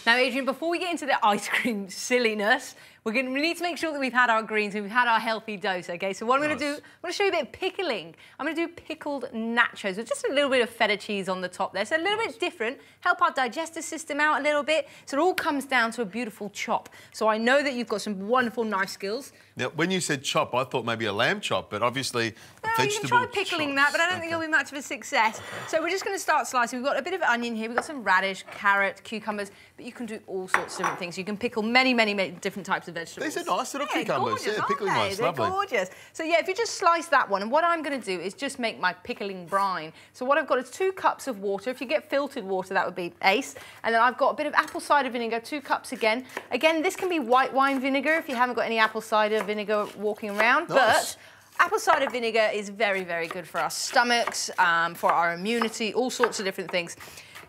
Now, Adrian, before we get into the ice cream silliness, we need to make sure that we've had our greens and we've had our healthy dose, OK? So what I'm going to do, I'm going to show you a bit of pickling. I'm going to do pickled nachos with just a little bit of feta cheese on the top there. So a little bit different, help our digestive system out a little bit. So it all comes down to a beautiful chop. So I know that you've got some wonderful knife skills. Now, when you said chop, I thought maybe a lamb chop, but obviously vegetable you can try pickling that, but I don't think it'll be much of a success. So we're just going to start slicing. We've got a bit of onion here. We've got some radish, carrot, cucumbers, but you can do all sorts of different things. You can pickle many, many, many different types of vegetables. These are nice little cucumbers. Gorgeous, pickling nice, lovely. They're gorgeous. So yeah, if you just slice that one, and what I'm going to do is just make my pickling brine. So what I've got is 2 cups of water. If you get filtered water, that would be ace. And then I've got a bit of apple cider vinegar, 2 cups again. Again, this can be white wine vinegar if you haven't got any apple cider vinegar walking around. Nice. But apple cider vinegar is very, very good for our stomachs, for our immunity, all sorts of different things.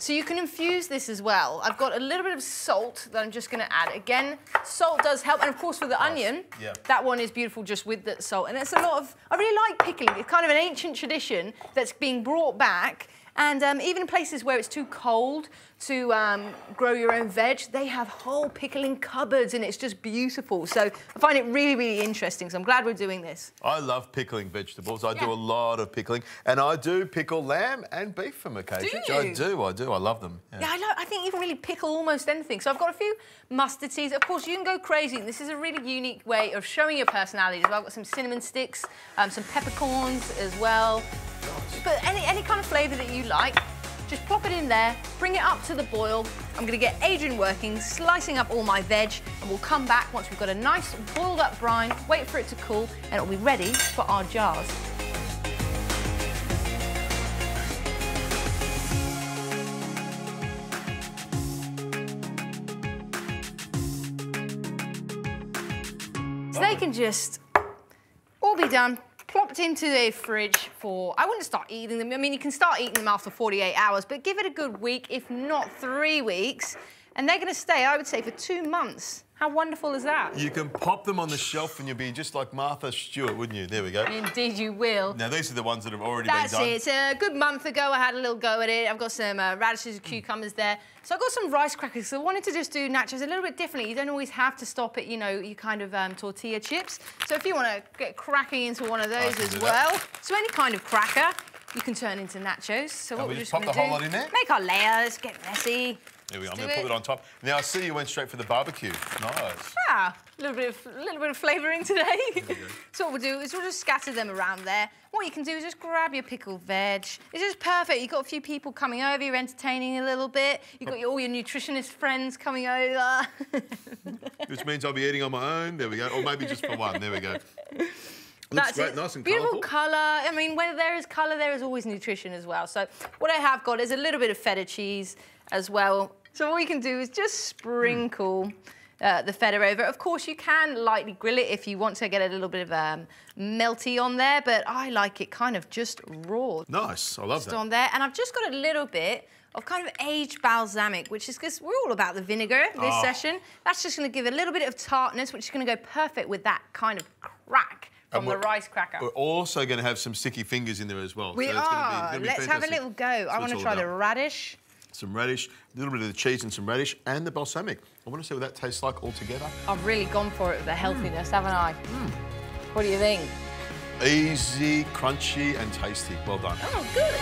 So you can infuse this as well. I've got a little bit of salt that I'm just going to add. Again, salt does help. And of course, for the onion, that one is beautiful just with the salt. And it's a lot of, I really like pickling. It's kind of an ancient tradition that's being brought back. And even in places where it's too cold to grow your own veg, they have whole pickling cupboards, and it's just beautiful. So I find it really, really interesting. So I'm glad we're doing this. I love pickling vegetables. I do a lot of pickling, and I do pickle lamb and beef from occasion. Do you? I do. I love them. Yeah, I think you can really pickle almost anything. So I've got a few mustard seeds. Of course, you can go crazy. This is a really unique way of showing your personality as well. I've got some cinnamon sticks, some peppercorns as well. But any kind of flavour that you like, just plop it in there, bring it up to the boil. I'm going to get Adrian working, slicing up all my veg, and we'll come back once we've got a nice boiled up brine, wait for it to cool, and it'll be ready for our jars. So they can just all be done. Plopped into the fridge for, I wouldn't start eating them. I mean, you can start eating them after 48 hours, but give it a good week, if not 3 weeks, and they're going to stay, I would say, for 2 months. How wonderful is that? You can pop them on the shelf and you'll be just like Martha Stewart, wouldn't you? There we go. Indeed you will. Now, these are the ones that have already been done. That's it. A good month ago, I had a little go at it. I've got some radishes and cucumbers there. So I've got some rice crackers. So I wanted to just do nachos a little bit differently. You don't always have to stop at, you know, your kind of tortilla chips. So if you want to get cracking into one of those as well. So any kind of cracker, you can turn into nachos. So what we're just going to do, pop the whole lot in there? Make our layers, get messy. There we go. I'm going to put it on top. Now, I see you went straight for the barbecue. Nice. Ah, a little bit of flavouring today. So what we'll do is we'll just scatter them around there. What you can do is just grab your pickled veg. It's just perfect. You've got a few people coming over, you're entertaining a little bit. You've got all your nutritionist friends coming over. Which means I'll be eating on my own. There we go. Or maybe just for one. There we go. Looks great, nice and beautiful colourful. colour. I mean, where there is colour, there is always nutrition as well. So what I have got is a little bit of feta cheese as well. So all you can do is just sprinkle the feta over. Of course, you can lightly grill it if you want to get a little bit of melty on there, but I like it kind of just raw. Nice, I love that. Just on there, and I've just got a little bit of kind of aged balsamic, which is because we're all about the vinegar this session. That's just going to give a little bit of tartness, which is going to go perfect with that kind of crack from the rice cracker. We're also going to have some sticky fingers in there as well. We so are. Let's have a little go. I want to try the radish. Some radish, a little bit of the cheese and some radish, and the balsamic. I want to see what that tastes like all together. I've really gone for it with the healthiness, haven't I? What do you think? Easy, crunchy, and tasty. Well done. Oh, good.